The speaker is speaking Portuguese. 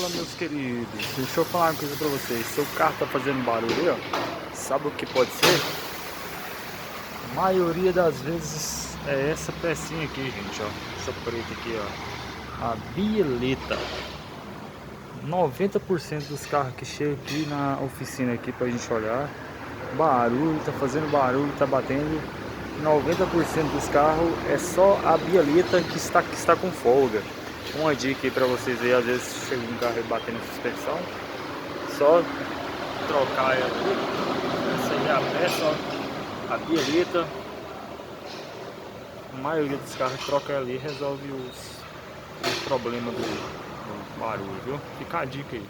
Fala, meus queridos, deixa eu falar uma coisa pra vocês. Seu carro tá fazendo barulho aí, ó. Sabe o que pode ser? A maioria das vezes é essa pecinha aqui, gente, ó. Essa preta aqui, ó. A bieleta. 90% dos carros que chegam aqui na oficina aqui pra gente olhar, barulho, tá fazendo barulho, tá batendo. 90% dos carros é só a bieleta que está com folga. Uma dica aí pra vocês aí, às vezes chega um carro aí batendo suspensão, só trocar ela aqui. Essa aí é a peça, ó, a bieleta. A maioria dos carros troca ali e resolve os problemas do barulho, viu? Fica a dica aí.